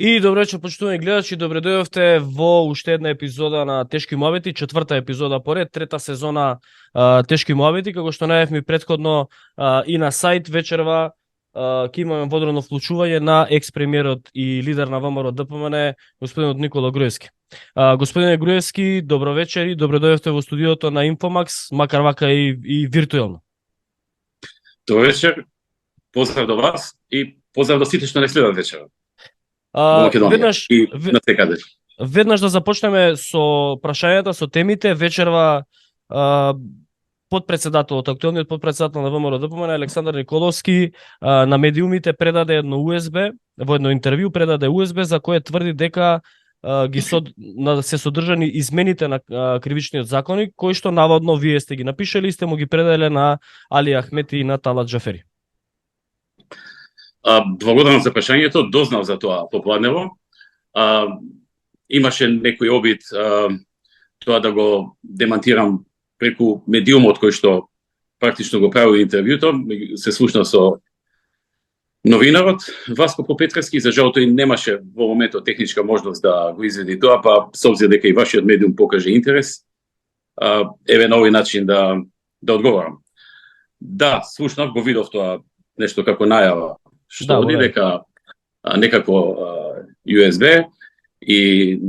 И добро вечер, почитувани гледачи, добре дојдовте во уште една епизода на Тешки муабети, четврта епизода поред, трета сезона Тешки муабети, како што најавивме претходно и на сајт вечерва ќе имаме водено вклучување на екс-премиерот и лидер на ВМРО ДПМН, господинот Никола Груевски. Господине Груевски, добро вечер и добре дојдовте во студиото на Инфомакс, макар вака и виртуелно. Добро вечер, поздрав до вас и поздрав до сите што не следат вечера. Веднаш и на секаде. Веднаш да започнеме со прашањата, со темите. Вечерва подпредседателот, актуелниот подпредседател на ВМРО ДПМН Александар Николовски на медиумите предаде едно USB, во едно интервју предаде USB за кое тврди дека се содржани измените на кривичниот законник, кои што наводно вие сте ги напишали и сте му ги предаде на Али Ахмети и на Талат Джафери. Благодарам за прашањето, дознав за тоа попладнево. Имаше некој обид тоа да го демантирам преку медиумот кој што практично го правил интервјуто, се слушна со новинарот Васко Попетровски, за жал тој немаше во моментот техничка можност да го изведи тоа, па со обзир дека и вашиот медиум покаже интерес, еве на овој начин да одговорам. Да, слушнав, го видов тоа нешто како најава, што оди дека некако USB и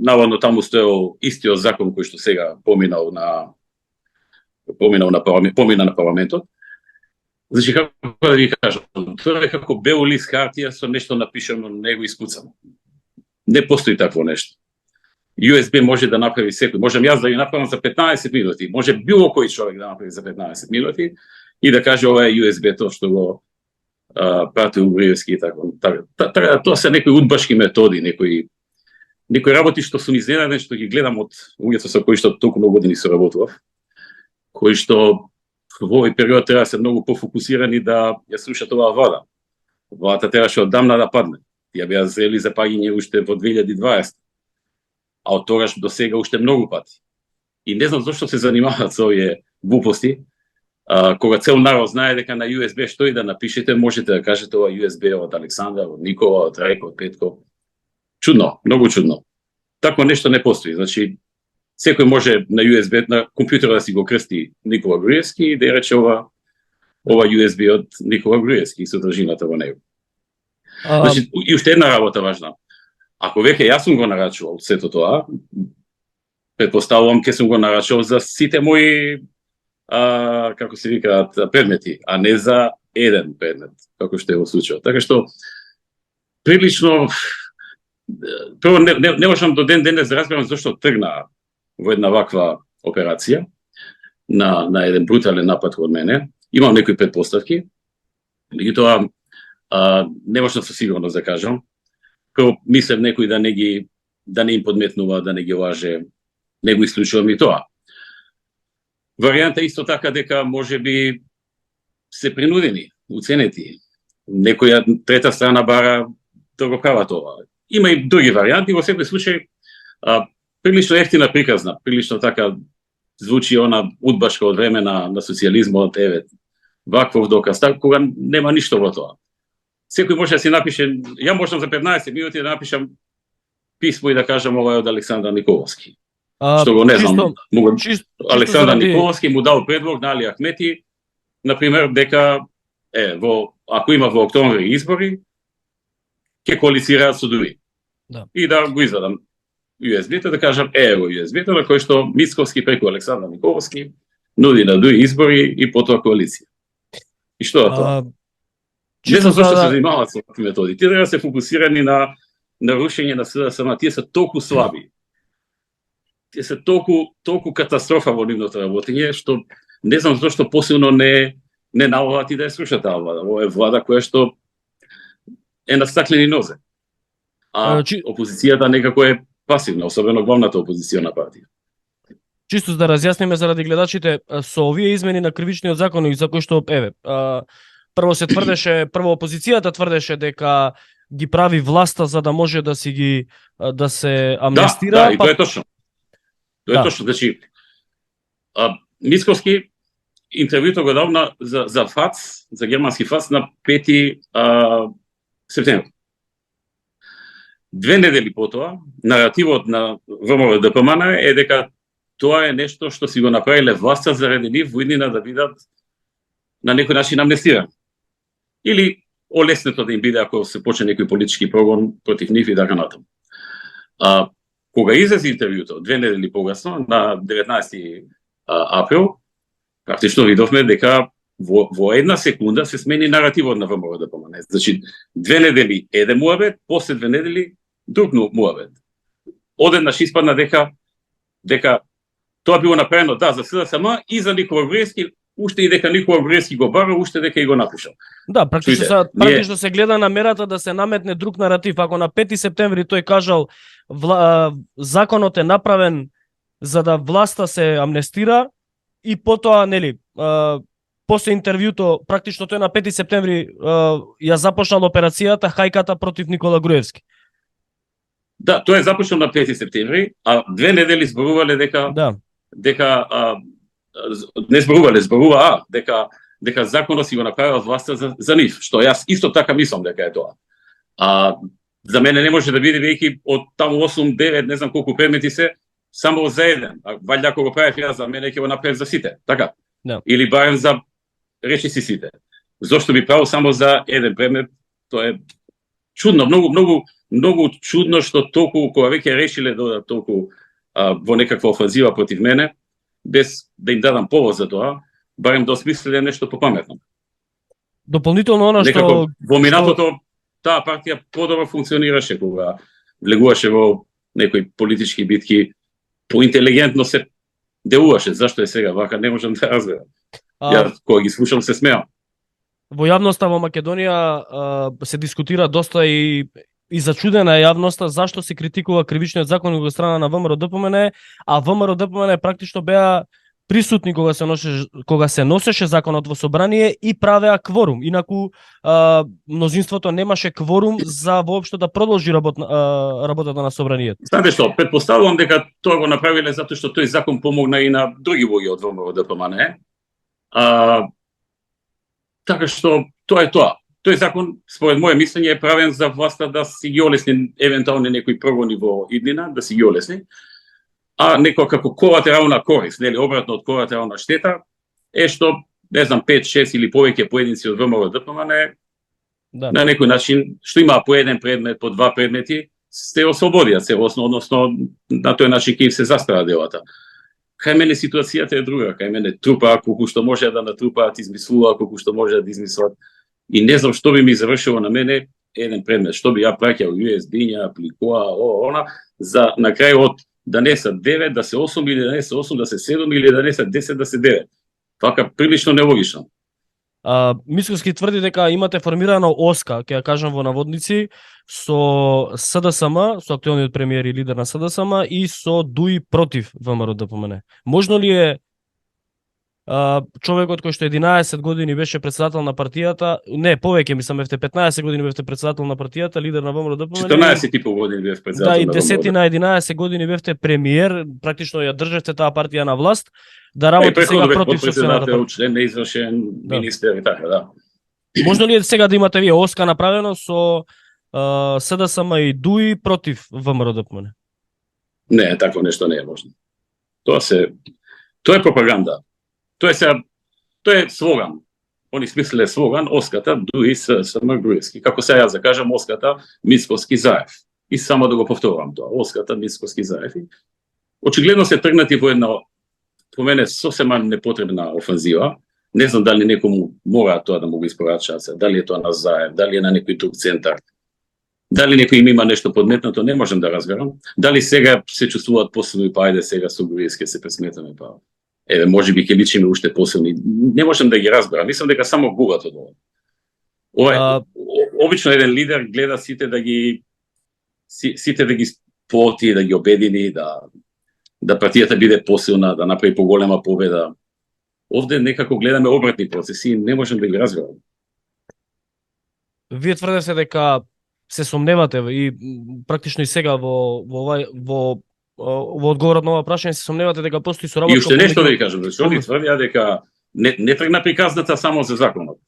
наводно таму стоел истиот закон кој што сега помина на парламентот. Значи, како да ви кажам, тоа е како бел лист хартија со нешто напишано на него искуцано. Не постои такво нешто. USB може да направи секој. Можам јас да ја направам за 15 минути, може било кој човек да направи за 15 минути и да каже ова е USB-то што го пратил Груевски и така. Тоа се некои удбашки методи, некои работи што сум изненаден што ги гледам од луѓето со кои што толку многу години соработував, кои што во овој период треба да се многу пофокусирани да ја слушат оваа влада. Владата требаше одамна да падне. Тие беа зрели за паѓање уште во 2020. А од тогаш до сега уште многу пати. И не знам зошто се занимаваат со овие глупости. Кога цел народ знае дека на USB што и да напишете, можете да кажете ова USB од Александар, од Никола, од Рајко, од Петко. Чудно, многу чудно. Такво нешто не постои. Значи, секој може на USB, на компјутерот да си го крсти Никола Груевски и да ја рече ова USB од Никола Груевски и содржината во него. Значи, и уште една работа важна. Ако веќе јас сум го нарачувал сето тоа, претпоставувам ке сум го нарачувал за сите мои како се викаат предмети, а не за еден предмет, како што е во случајот. Така што прилично прво не можам до ден денес да разберам зошто тргна во една ваква операција на еден брутален напад од мене. Имам некои претпоставки, меѓутоа не можам со сигурност да кажам. Прво мислев некој да не им подметнува, да не ги лаже, не го исклучувам и тоа. Варијанта исто така дека може би се принудени, уценети. Некоја трета страна бара да го права тоа. Има и други варијанти, во секој случај прилично ефтина приказна, прилично така звучи она удбашка од време на социјализмот, еве, ваквов доказ, кога нема ништо во тоа. Секој може да си напише, ја можам за 15 минути да напишам писмо и да кажам ова е од Александар Николовски. Што го не знам, Александар Николовски му дал предлог на Али Ахмети, например, дека ако има во октомври избори, ќе коалицираат со други. Да. И да го извадам USB-то, да кажам ево USB-то, на кој што Мицковски преку Александар Николовски нуди на други избори и потоа коалиција. И што е тоа? Не знам зашто се занимаваат со такви методи. Тие треба да се фокусирани на рушење на СДСМ, тие се толку слаби. Тие се толку катастрофа во нивното работење, што не знам зашто посилно не налагаат и да ја слушаат таа влада. Ова е влада која што е на стаклени нозе. Опозицијата некако е пасивна, особено главната опозицијна партија. Чисто да разјасниме заради гледачите, со овие измени на кривичниот законник за кој што прво опозицијата тврдеше дека ги прави власта за да може да се амнестира. Да, и тоа е точно. Тоа е точно, значи Мицковски интервјуто го дал за ФАЦ, за германски ФАЦ на 5 септември. 2 недели потоа, наративот на ВМРО ДПМН е дека тоа е нешто што си го направиле власта заради нив во иднина да бидат на некој начин амнестирани. Или олеснето да им биде ако се почне некој политички прогон против нив и така натаму. Кога излезе интервјуто 2 недели погасно, на 19 април, практично видовме дека во една секунда се смени наративот на ВМРО ДПМН. Значи, 2 недели еден муабет, после 2 недели друг муабет. Одеднаш испадна дека тоа било направено за СДСМ и за Никола Груевски, уште и дека Никола Груевски го бара, уште дека и го напишал. Да, практично се гледа намерата да се наметне друг наратив. Ако на 5 септември тој кажал законот е направен за да власта се амнестира и потоа, нели, после интервјуто, практично тој на 5 септември ја започнал операцијата хајката против Никола Груевски. Да, тоа е започнал на 5 септември, а 2 недели зборувале зборува дека законот си го направила власта за нив, што јас исто така мислам дека е тоа. За мене не може да биде веќе од таму 8-9, не знам колку предмети се, само за еден. Валјда ако го правев јас, за мене ќе го направев за сите, така? No. Или барем за речи си сите. Зошто би правил само за еден предмет? Тоа е чудно, многу чудно што толку кога веќе решиле да толку во некаква офанзива против мене, без да им дадам повод за тоа, барем да осмислиле нешто попаметно. Дополнително она што во минатото таа партија подобро функционираше кога влегуваше во некои политички битки, поинтелигентно се делуваше. Зашто е сега вака, не можам да разберам. Ја кога ги слушам се смеам. Во јавноста во Македонија се дискутира доста и зачудена е јавноста зашто се критикува кривичниот закон од страна на ВМРО ДПМН, а ВМРО ДПМН практично беа присутни кога се носеше законот во собрание и правеа кворум. Инаку мнозинството немаше кворум за воопшто да продолжи работата на собранието. Знаете што, претпоставувам дека тоа го направиле затоа што тој закон помогна и на други луѓе од ВМРО ДПМН. Така што тоа е тоа. Тој закон, според моје мислење, е правен за власта да си ги олесни евентуално некои прогони во иднина, да си ги олесни, а некој како колатерална корист, нели обратно од колатерална штета, е што, не знам, 5, 6 или повеќе поединци од ВМРО ДПМН на некој начин, што имаа по еден предмет, по 2 предмети, се ослободија целосно, односно на тој начин ќе им се застава делата. Кај мене ситуацијата е друга, кај мене трупа колку што може да натрупаат, измислуваат колку што може да измислат. И не знам што би ми завршило на мене еден предмет, што би ја праќал USB-ња, пликоа, она, за на крај од да не се 9, да се 8 или да не се 8, да се 7 или да не се 10, да се 9. Така прилично нелогично. Мицкоски тврди дека имате формирано ОСКА, ќе ја кажам во наводници, со СДСМ, со актуелниот премиер и лидер на СДСМ и со ДУИ против ВМРО ДПМН. Можно ли е човекот кој што 11 години беше председател на партијата, не, повеќе мислам бевте 15 години бевте председател на партијата, лидер на ВМРО ДПМН. 14 и пол години бев председател. Да, и 10 на 11 години бевте премиер, практично ја држевте таа партија на власт, да работи сега против сопствената. Член на извршен министер и така, да. Можно ли е сега да имате вие ОСКА направено со СДСМ и ДУИ против ВМРО ДПМН? Не, такво нешто не е можно. Тоа е пропаганда. Тоа е слоган. Они смислиле слоган ОСКАТА ДУИ СДСМ Груевски. Како се јас да кажам ОСКАТА Мицкоски Заев. И само да го повторам тоа. ОСКАТА Мицкоски Заев. Очигледно се тргнати во една, по мене, сосема непотребна офанзива. Не знам дали некому мора тоа да му го испорачаат, дали е тоа на Заев, дали е на некој друг центар. Дали некој им има нешто подметнато, не можам да разберам. Дали сега се чувствуваат посилни, па ајде сега со Груевски се пресметаме, па еве можеби ќе личиме уште посилни. Не можам да ги разберам. Мислам дека само губат од ова. Обично еден лидер гледа сите да ги поти, да ги обедини, да партијата биде посилна, да направи поголема победа. Овде некако гледаме обратни процеси и не можам да ги разберам. Вие тврдите дека се сомневате и практично и сега во одговорот на ова прашање се сомневате дека постои соработка. И уште нешто да ви кажам, што они тврдија дека не тргна приказната само за законот.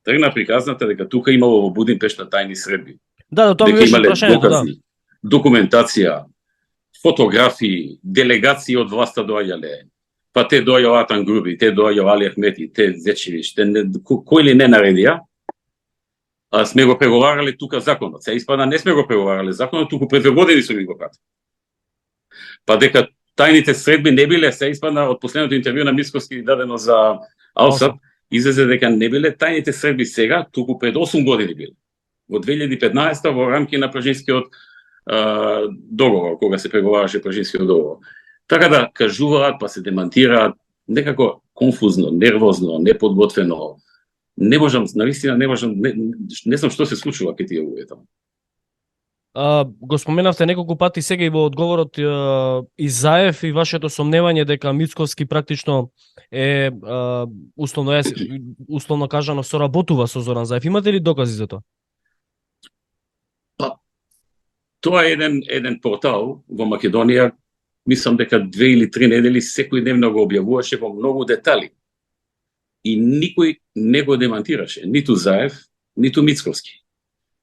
Тргна приказната дека тука имало во Будимпешта тајни средби. Да, тоа ми беше прашањето, да. документација, фотографии, делегации од власта доаѓале. Па те доаѓа Атан Груби, те доаѓа Али Ахмети, те Зечевич, кој ли не наредија, сме го преговарале тука законот. Се испада не сме го преговарале законот, туку пред 2 години сме го пратили. Па дека тајните средби не биле, се испадна од последното интервју на Мицковски дадено за Алсат, излезе дека не биле тајните средби сега, туку пред 8 години биле. Во 2015 во рамки на Пражинскиот договор, кога се преговараше Пражинскиот договор. Така да кажуваат, па се демантираат, некако конфузно, нервозно, неподготвено. Не можам, навистина не можам, не знам што се случува кај тие луѓе таму. Го споменавте неколку пати сега и во одговорот и Заев и вашето сомневање дека Мицковски практично е условно кажано соработува со Зоран Заев. Имате ли докази за тоа? Тоа е еден портал во Македонија, мислам дека 2 или 3 недели секојдневно го објавуваше во многу детали. И никој не го демантираше, ниту Заев, ниту Мицковски.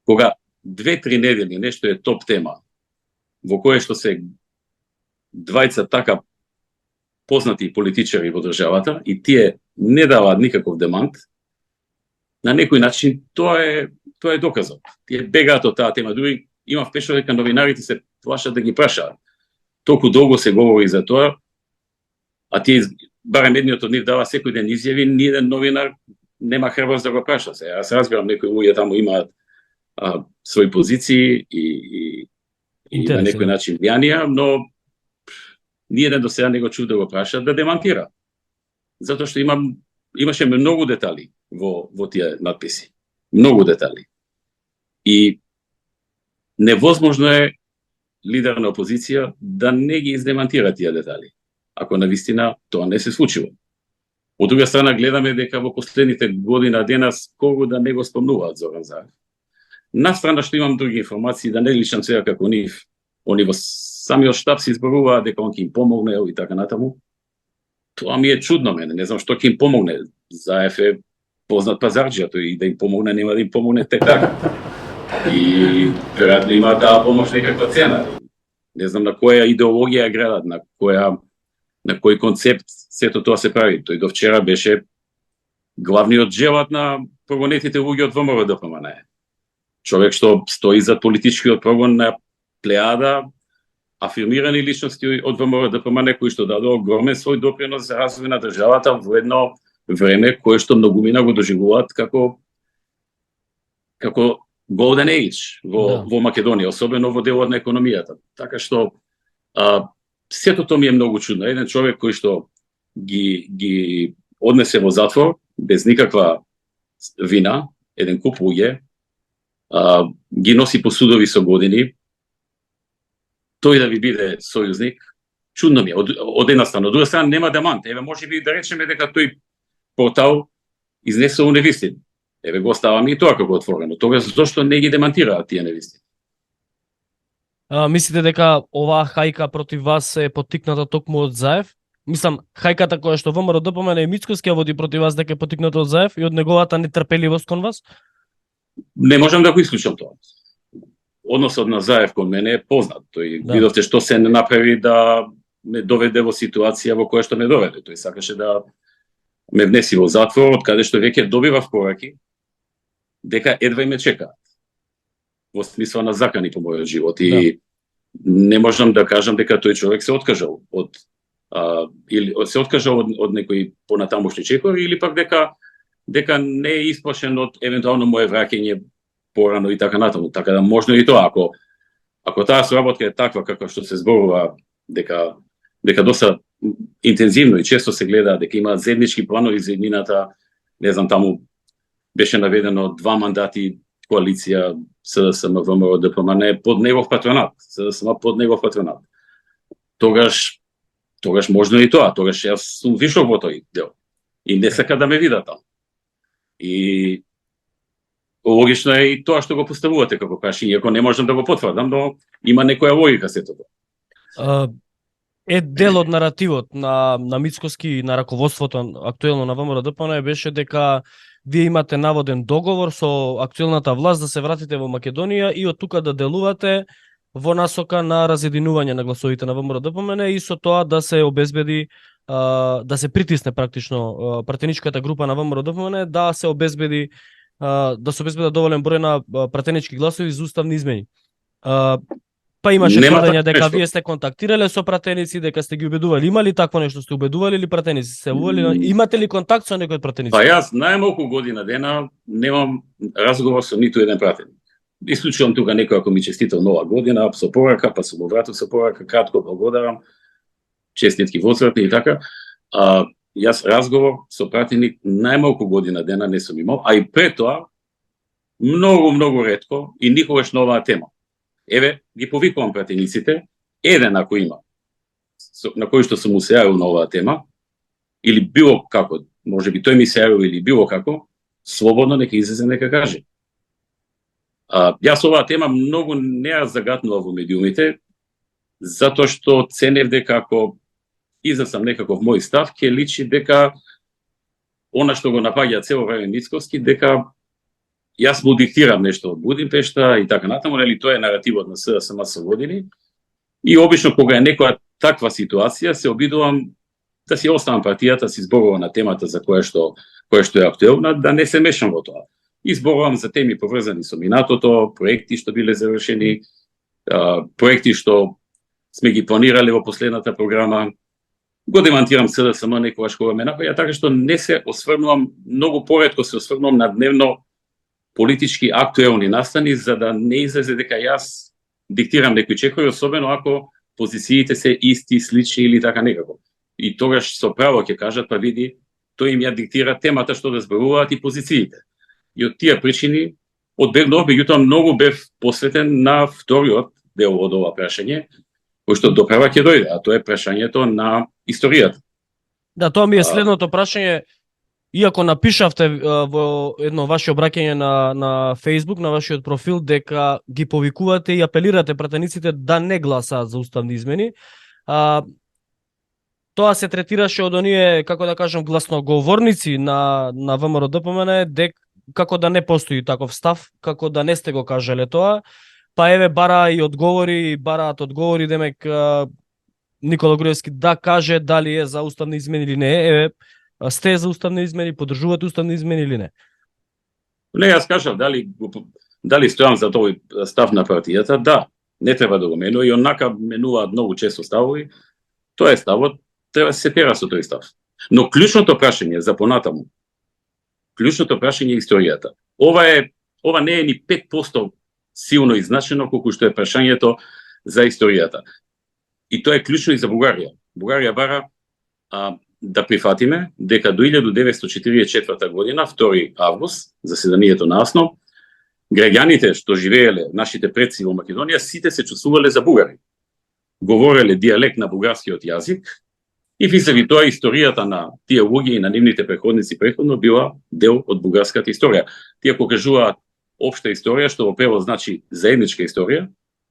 Кога 2-3 недели нешто е топ тема, во кое што се двајца така познати политичари во државата и тие не даваат никаков демант, на некој начин тоа е доказот. Тие бегаат од таа тема, дури има впечатление дека новинарите се плашат да ги прашаат. Толку долго се говори за тоа, а тие барем едниот од нив дава секој ден изјави, ни еден новинар нема храброст да го праша. Јас разбирам, некои луѓе таму имаат своји позиции и на некој начин влијанија, но ни еден до сега не го чув да го праша да демантира. Затоа што имаше многу детали во тие надписи. Многу детали. И невозможно е лидер на опозиција да не ги издемантира тие детали, ако навистина тоа не се случило. Од друга страна гледаме дека во последните година дена скоро да не го спомнуваат Зоран Заев. Настрана што имам други информации, да не личам сега како нив, они во самиот штаб се изборуваат дека он ќе им помогне и така натаму. Тоа ми е чудно мене, не знам што ќе им помогне. Заев е познат пазарџија, тој и да им помогне, нема да им помогне така. И веројатно има таа помош некаква цена. Не знам на која идеологија градат, на кој концепт сето тоа се прави. Тој до вчера беше главниот желат на прогонетите луѓе од ВМРО-ДПМН. Човек што стои за политичкиот прогон на плеада афирмирани личности од ВМРО-ДПМН кои што дадоа огромен свој допринос за развој на државата во едно време кое што многумина го доживуваат како Golden Age во Македонија, особено во делот на економијата. Така што сето тоа ми е многу чудно. Еден човек кој што ги однесе во затвор без никаква вина, еден куп луѓе, ги носи по судови со години, тој да ви биде сојузник, чудно ми е. Од една страна, од друга страна нема демант. Еве можеби да речеме дека тој портал изнесува невистини. Еве го оставаме и тоа како отворено. Тогаш зошто не ги демантираат тие невистини? Мислите дека оваа хајка против вас е поттикната токму од Заев? Мислам, хајката која што ВМРО-ДПМН и Мицковски води против вас дека е поттикната од Заев и од неговата нетрпеливост кон вас? Не можам да го исклучам тоа. Односот на Заев кон мене е познат. Тој видовте што се не направи да ме доведе во ситуација во која што ме доведе. Тој сакаше да ме внеси во затвор, од каде што веќе добивав пораки дека едва и ме чекаат. Во смисла на закани по мојот живот. И не можам да кажам дека тој човек се откажал од некои понатамошни чекори или пак дека не е исплашен од евентуално мое враќање порано и така натаму. Така да можно и тоа, ако таа соработка е таква како што се зборува дека доста интензивно и често се гледа дека имаат заеднички планови за иднината, не знам, таму беше наведено 2 мандати коалиција СДСМ, ВМРО, ДПМН под негов патронат, СДСМ под негов патронат. Тогаш можно и тоа, тогаш јас сум вишол во тој дел. И не сака да ме видат таму. И логично е и тоа што го поставувате како прашање, иако не можам да го потврдам, но има некоја логика сето тоа. Е дел од наративот на Мицковски и на раководството актуелно на ВМРО-ДПМН беше дека вие имате наводен договор со актуелната власт да се вратите во Македонија и од тука да делувате во насока на разединување на гласовите на ВМРО-ДПМН и со тоа да се обезбеди да се притисне практично пратеничката група на ВМРО-ДПМН да се обезбеди да се обезбедат доволен број на пратенички гласови за уставни измени. Па имаше Нема тврдење такво дека нешто. вие сте контактирале со пратеници, дека сте ги убедували. Има ли такво нешто? Сте убедували или пратеници се ували? Имате ли контакт со некој од пратеници? Па јас најмалку година дена немам разговор со ниту еден пратеник. Исклучувам тука некој ако ми честитал нова година, со порака, па сум вратил со порака, кратко благодарам, честитки воцрати и така. Јас разговор со пратеник најмалку година дена не сум имал, а и пред тоа многу ретко и никогаш на оваа тема. Еве, ги повикувам пратениците, еден ако има, на кој што сум му се јавил на оваа тема, или било како, може би тој ми се јавил или било како, слободно нека излезе, нека каже. Јас оваа тема многу не ја загатнува во медиумите, затоа што ценев дека ако излезам некаков мој став, ќе личи дека она што го напаѓа цело време Мицковски, дека јас му диктирам нешто од Будимпешта и така натаму, нели тоа е наративот на СДСМ со години. И обично кога е некоја таква ситуација, се обидувам да си оставам партијата, си зборувам на темата за која што е актуелна, да не се мешам во тоа. И зборувам за теми поврзани со минатото, проекти што биле завршени, проекти што сме ги планирале во последната програма. Го демантирам СДСМ некогаш кога ме напаѓа, така што не се осврнувам, многу поретко се осврнувам на дневно политички актуелни настани, за да не излезе дека јас диктирам некои чекови, особено ако позициите се исти, слични или така некако. И тогаш со право ќе кажат, па види, тој им ја диктира темата што да зборуваат и позициите. И од тие причини одбегнав, меѓутоа многу бев посветен на вториот дел од ова прашање, кој што доправа ќе дојде, а тоа е прашањето на историјата. Да, тоа ми е следното прашање. Иако напишавте во едно ваше обраќање на Facebook, на вашиот профил, дека ги повикувате и апелирате пратениците да не гласаат за уставни измени, тоа се третираше од оние, како да кажам, гласноговорници на ВМРО-ДПМН, како да не постои таков став, како да не сте го кажале тоа, па еве бараат одговори, демек Никола Груевски да каже дали е за уставни измени или не е. Еве, сте за уставни измени, поддржувате уставни измени или не? Не, јас кажав дали стојам за тој став на партијата, да, не треба да го менува и онака менуваат многу често ставови. Тоа е ставот, треба се тера со тој став. Но клучното прашање за понатаму, клучното прашање е историјата. Ова не е ни 5% силно и значено колку што е прашањето за историјата. И тоа е клучно и за Бугарија. Бугарија бара да прифатиме дека до 1944 година, 2 август, заседанието на АСНО, граѓаните што живееле, нашите предци во Македонија, сите се чувствувале за бугари. Говореле дијалект на бугарскиот јазик и висови тоа историјата на тие луѓе и на нивните преходници претходно била дел од бугарската историја. Тие кога кажуваат општа историја, што во превод значи заедничка историја,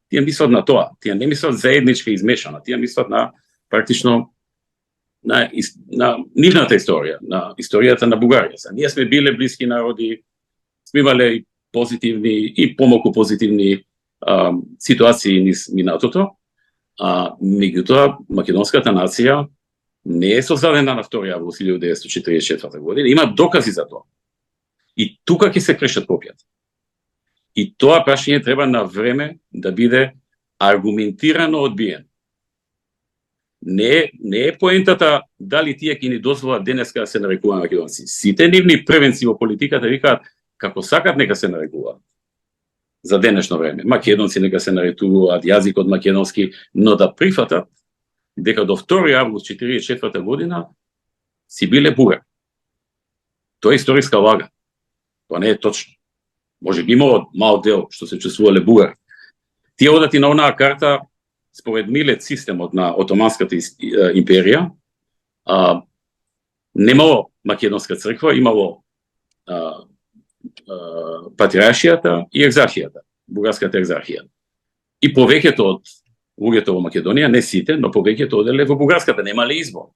тие мислат на тоа. Тие не мислат заедничка измешана, тие мислат на практично на нивната историја, на историјата на Бугарија. Ние сме биле блиски народи, сме имале и позитивни и помалку позитивни ситуации низ минатото, меѓутоа македонската нација не е создадена на 2 август 1944 година, има докази за тоа. И тука ќе се крешат копијата. И тоа прашање треба на време да биде аргументирано одбиено. Не е поентата дали тие ќе ни дозволат денеска да се нарекуваат македонци. Сите нивни првенци во политиката викаат како сакат нека се нарекуваат. За денешно време. Македонци нека се нарекуваат, јазикот македонски, но да прифатат дека до 2 август 1944 година си биле бугари. Тоа е историска лага. Тоа не е точно. Може би имало мал дел што се чувствувале бугари. Тие одати на онаа карта според Милет системот на Отоманската империја, немало македонска црква, имало патриаршијата и екзархијата, бугарската екзархија. И повеќето од луѓето во Македонија, не сите, но повеќето оделе во бугарската, немале избор.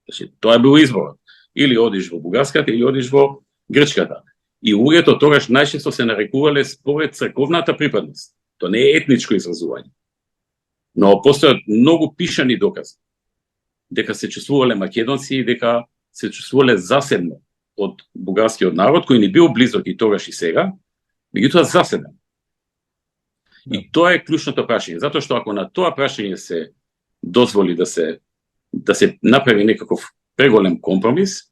Значи, тоа е бил изборот. Или одиш во бугарската, или одиш во грчката. И луѓето тогаш најчесто се нарекувале според црковната припадност. Тоа не е етничко изразување. Но постојат многу пишани докази дека се чувствувале македонци, дека се чувствувале засебно од бугарскиот народ, кој ни бил близок и тогаш и сега, меѓутоа засебен. Да. И тоа е клучното прашање, затоа што ако на тоа прашање се дозволи да се направи некаков преголем компромис,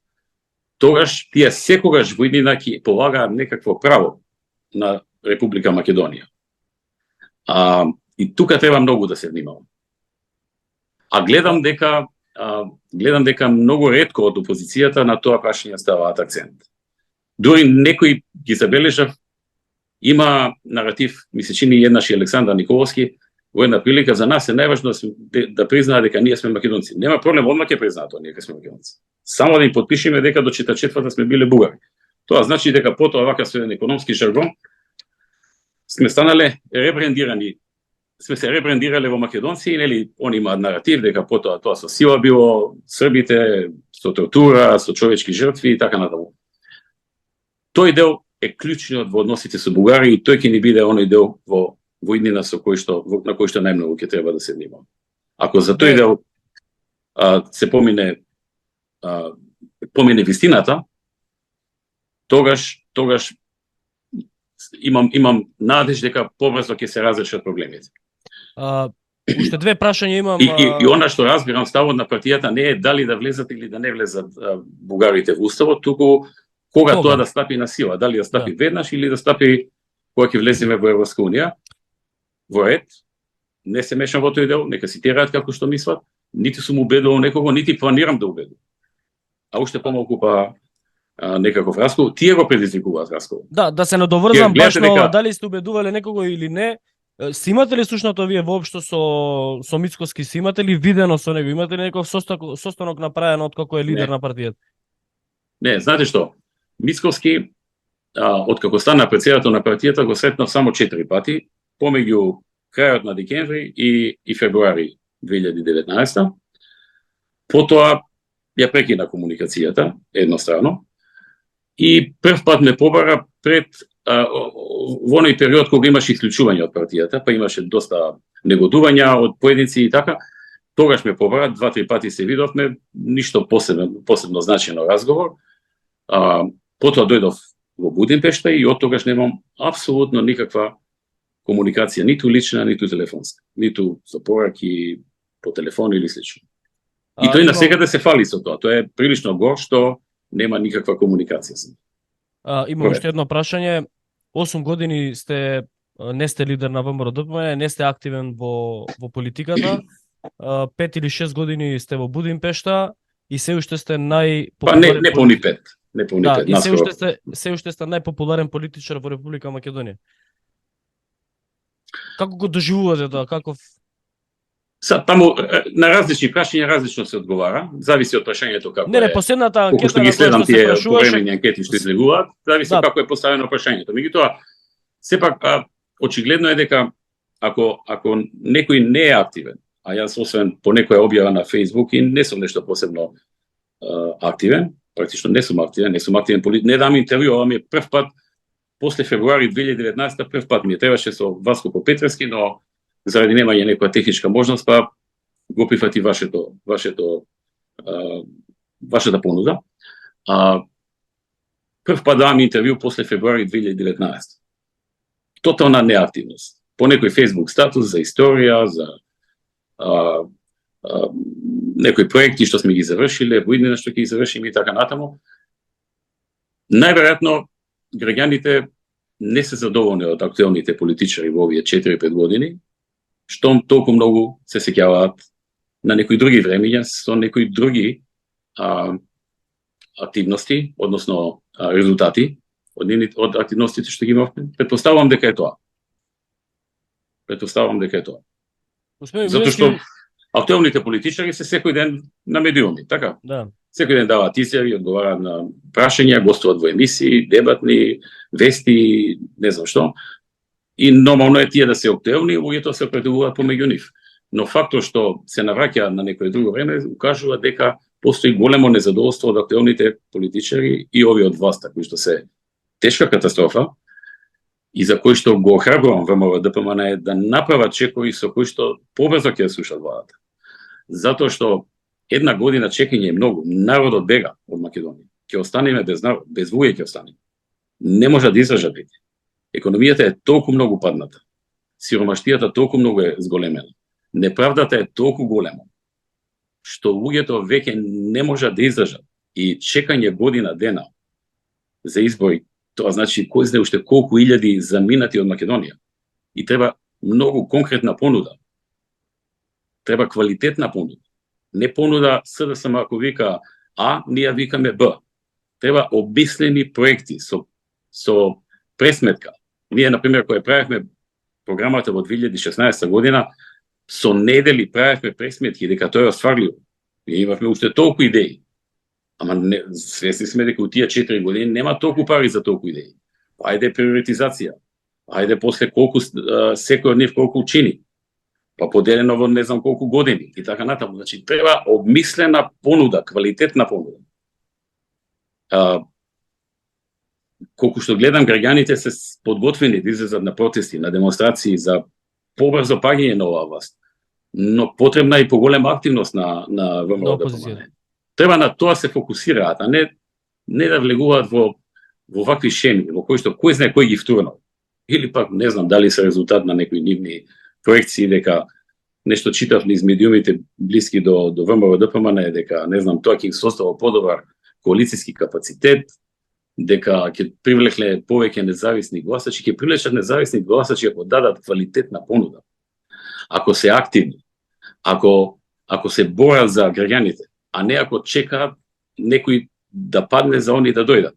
тогаш тие секогаш во иднина ќе полагаат некакво право на Република Македонија. И тука треба многу да се внимава. А гледам дека многу ретко од опозицијата на тоа прашање ставаат акцент. Дури некои ги забележав, има наратив, ми се чини еднаш и Александар Николовски, во една прилика за нас е најважно да признаат дека ние сме македонци. Нема проблем, одма ќе признаат тоа, ние сме македонци. Само да им подпишеме дека до 44-та сме биле бугари. Тоа значи дека потоа вака со еден економски жаргон сме станале ребрендирани. Сме се ребрендирале во македонци и нели они имаат наратив дека потоа тоа со сила било србите, со тортура, со човечки жртви и така натаму. Тој дел е клучниот во односите со Бугарија и тој ќе ни биде оној дел во иднина на кој што најмногу ќе треба да се внимава. Ако за тој дел се помине вистината, тогаш имам надеж дека побрзо ќе се разрешат проблемите. Уште две прашања имам. И она што разбирам, ставот на партијата не е дали да влезат или да не влезат бугарите во уставот, туку кога тоа да стапи на сила, дали да стапи веднаш или да стапи кога ќе влеземе во Европска унија. Во ред, не се мешам во тој дел, нека си тераат како што мислат, нити сум убедувал некого, нити планирам да убедувам. А уште помалку некаков разговор, тие го предизвикуваат разговор. Да се надоврзам баш на ова, дали сте убедувале некого или не. Си имате ли слушнато вие воопшто со Мицкоски, си имате ли видено со него, имате ли некој состанок направен од како е лидер на партијата? Не, знаете што? Мицкоски, откако стана председател на партијата, го сретнав само 4 пати, помеѓу крајот на декември и февруари 2019. Потоа ја прекина комуникацијата еднострано и прв пат ме побара пред во оној период кога имаше исклучување од партијата, па имаше доста негодувања од поединци и така. Тогаш ме побара, 2-3 пати се видовме, ништо посебно значено разговор. Потоа дојдов во Будимпешта и од тогаш немам апсолутно никаква комуникација, ниту лична, ниту телефонска, ниту со пораки по телефон или слично. И тој насекаде се фали со тоа. Тоа е прилично гор што нема никаква комуникација со. Има уште едно прашање. 8 години не сте лидер на ВМРО-ДПМН, не сте активен во политиката. 5 или 6 години сте во Будимпешта и се уште сте најпопуларен. Не полни 5. Не полни 5. И се уште сте најпопуларен политичар во Република Македонија. Како го доживувате тоа? Таму на различни прашања различно се одговара, зависи од прашањето како е. Не, последната анкета на која што се прашуваше, повремени анкети што излегуваат, зависи како е поставено прашањето. Меѓутоа, сепак очигледно е дека ако некој не е активен, а јас освен по некоја објава на Facebook и не сум нешто посебно активен, практично не сум активен политик, не дам интервју, ова ми е прв пат после февруари 2019 прв пат ми е, требаше со Васко Попетровски, но заради немање некоја техничка можност, па го прифати вашата понуда. Прв пат давам интервју после февруари 2019. Тотална неактивност. По некој Facebook статус за историја, за некои проекти што сме ги завршиле, во иднина што ќе ги завршиме и така натаму. Најверојатно граѓаните не се задоволни од актуелните политичари во овие 4-5 години, што толку многу се сеќаваат на некои други времења со некои други активности, односно резултати од активностите што ги имавме. Предпоставувам дека е тоа. Затоа што актуелните политичари се секој ден на медиуми, така? Да. Секој ден даваат изјави, одговараат на прашања, гостуваат во емисии, дебатни, вести, не знам што. И нормално е тие да се актуелни, луѓето се определуваат помеѓу нив. Но фактот што се навраќа на некое друго време укажува дека постои големо незадоволство од актуелните политичари и овие од власта, кои што се тешка катастрофа. и за кој што го охрабрувам ВМРО ДПМН е да направат чекови со кои што побрзо ќе слушат владата. Затоа што една година чекање е многу. Народот бега од Македонија. Ќе останеме без народ, без луѓе ќе останеме. Не може да издржат веќе. Економијата е толку многу падната. Сиромаштијата толку многу е зголемена. Неправдата е толку голема што луѓето веќе не можат да издржат. И чекање година дена за избори, тоа значи кој знае уште колку илјади заминати од Македонија. И треба многу конкретна понуда. Треба квалитетна понуда. Не понуда СДСМ ако вика А, ние викаме Б. Треба обмислени проекти со пресметка. Ние, например, кога правевме програмата во 2016 година, со недели правевме пресметки дека тоа е остварливо. Ние имавме уште толку идеи. Ама не, свесни сме дека у тие 4 години нема толку пари за толку идеи. Ајде приоритизација. Ајде после колку секој од нив колку чини. Па поделено во не знам колку години и така натаму. Значи треба обмислена понуда, квалитетна понуда. Колку што гледам, граѓаните се подготвени да излезат на протести, на демонстрации за побрзо паѓање на оваа власт. Но потребна е и поголема активност на ВМРО ДПМН. Треба на тоа се фокусираат, а не да влегуваат во вакви шеми, во кои што кој знае кој ги втурнал. Или пак не знам дали се резултат на некои нивни проекции, дека нешто читав низ медиумите блиски до ВМРО ДПМН, дека не знам тоа ќе составува подобар коалициски капацитет, дека ќе привлекле повеќе независни гласачи, ќе привлечат независни гласачи ако дадат квалитетна понуда. Ако се активни, ако се борат за граѓаните, а не ако чекаат некој да падне за они да дојдат.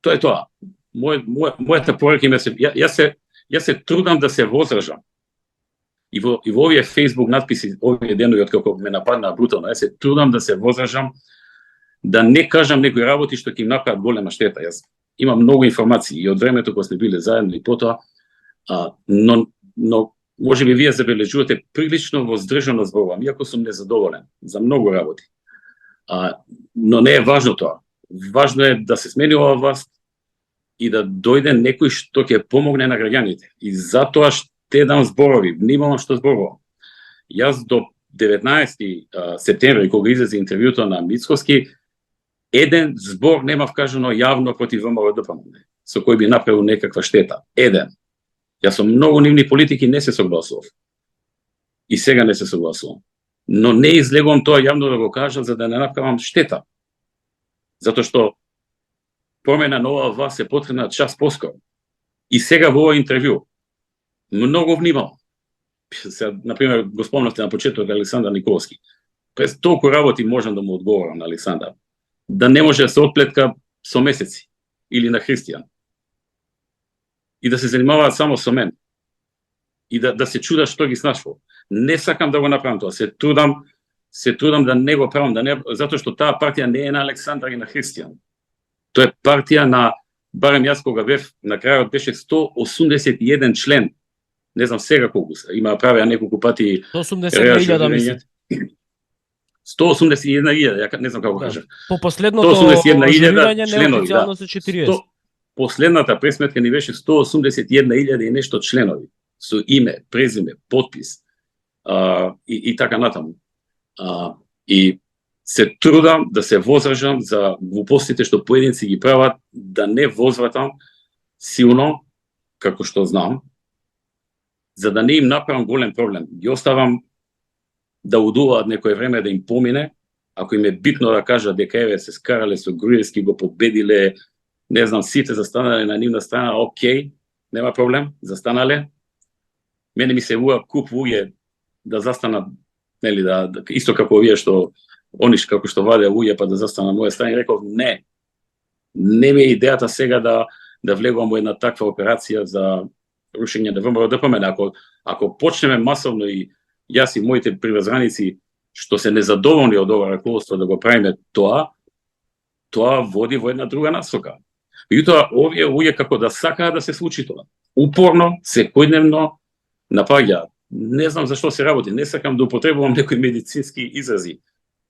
Тоа е тоа. Мојата порака име се јас се трудам да се возражам. И во овие Facebook надписи овие денови откако ме нападна брутално, јас се трудам да се возражам, да не кажам некои работи што ќе им направат голема штета. Јас имам многу информации и од времето кога сме биле заедно и потоа, но можеби вие забележувате прилично воздржано зборувам, иако сум незадоволен за многу работи. Но не е важно тоа. Важно е да се смени оваа власт и да дојде некој што ќе помогне на граѓаните. И затоа ще дам зборови, внимавам што зборувам. Јас до 19 септември, кога излезе интервјуто на Мицкоски, еден збор немав кажано јавно против ВМРО ДПМН, со кој би направил некаква штета. Еден. Јас со многу нивни политики не се согласував. И сега не се согласувам. Но не излегувам тоа јавно да го кажам за да не направам штета. Затоа што промена на оваа власт е потребна час поскоро. И сега во овој интервју многу внимавам. Например, го спомнавте на почеток Александар Николски. През толку работи можам да му одговорам на Александар. Да не може да се отплетка со месеци или на Христијан. И да се занимаваат само со мен. И да се чудат што ги снашвал. Не сакам да го направам тоа. Се трудам да не го правам, затоа што таа партија не е на Александар и на Христијан. Тоа е партија на, барем јас кога бев, на крајот беше 181 член. Не знам сега колку се. Има правеа неколку пати 181.000 мислам. 181.000, ја не знам како кажа. По последното ажурирање неофицијално се 40. Последната пресметка ни беше 181.000 и нешто членови со име, презиме, подпис и така натаму. И се трудам да се возражам за глупостите што поединци ги прават, да не возвратам силно, како што знам, за да не им направам голем проблем. Ги оставам да удуваат некое време да им помине, ако им е битно да кажат дека еве се скарале со Груевски, го победиле, не знам, сите застанале на нивна страна, окей, нема проблем, застанале. Мене ми се куп луѓе да застанат, нели, исто како овие што ониш како што ваде луѓе па да застана на моја страна, и реков не ми е идејата сега да влегувам во една таква операција за рушење на ВМРО ДПМН. Ако почнеме масовно и јас и моите приврзаници што се незадоволни од ова раководство да го правиме тоа води во една друга насока. Меѓутоа, овие луѓе како да сакаат да се случи тоа. Упорно, секојдневно напаѓаат. Не знам зашто се работи, не сакам да употребувам некои медицински изрази.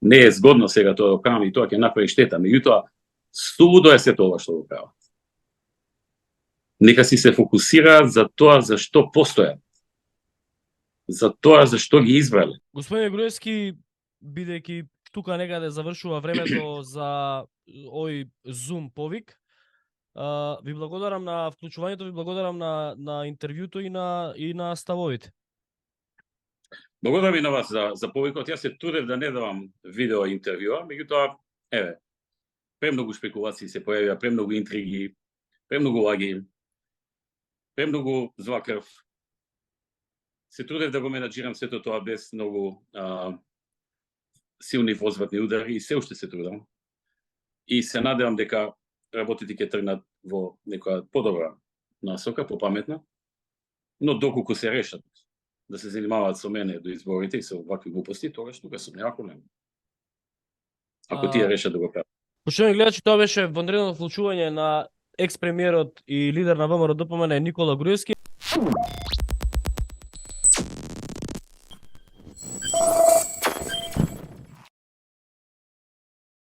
Не е згодно сега тоа да кажам и тоа ќе направи штета. Меѓутоа, сулудо е се тоа што го прават. Нека си се фокусираат за тоа за што постојат. За тоа за што ги избрале. Господине Груевски, бидејќи тука некаде завршува времето за овој Zoom повик, ви благодарам на вклучувањето, ви благодарам на интервјуто и на ставовите. Благодарам и на вас за повикот. Јас се трудев да не давам видео интервјуа, меѓутоа, еве, премногу шпекулации се појавија, премногу интриги, премногу лаги, премногу зла крв. Се трудев да го менаџирам сето тоа без многу силни возвратни удари и се уште се трудам. И се надевам дека работите ќе тргнат во некоја подобра насока, попаметна, но доколку се решат да се занимаваат со мене до изборите и со вакви глупости, тогаш тука сум нема проблем. Ако тие решат да го прават. Почитувани гледачи, тоа беше вонредно вклучување на екс-премиерот и лидер на ВМРО ДПМН Никола Груевски.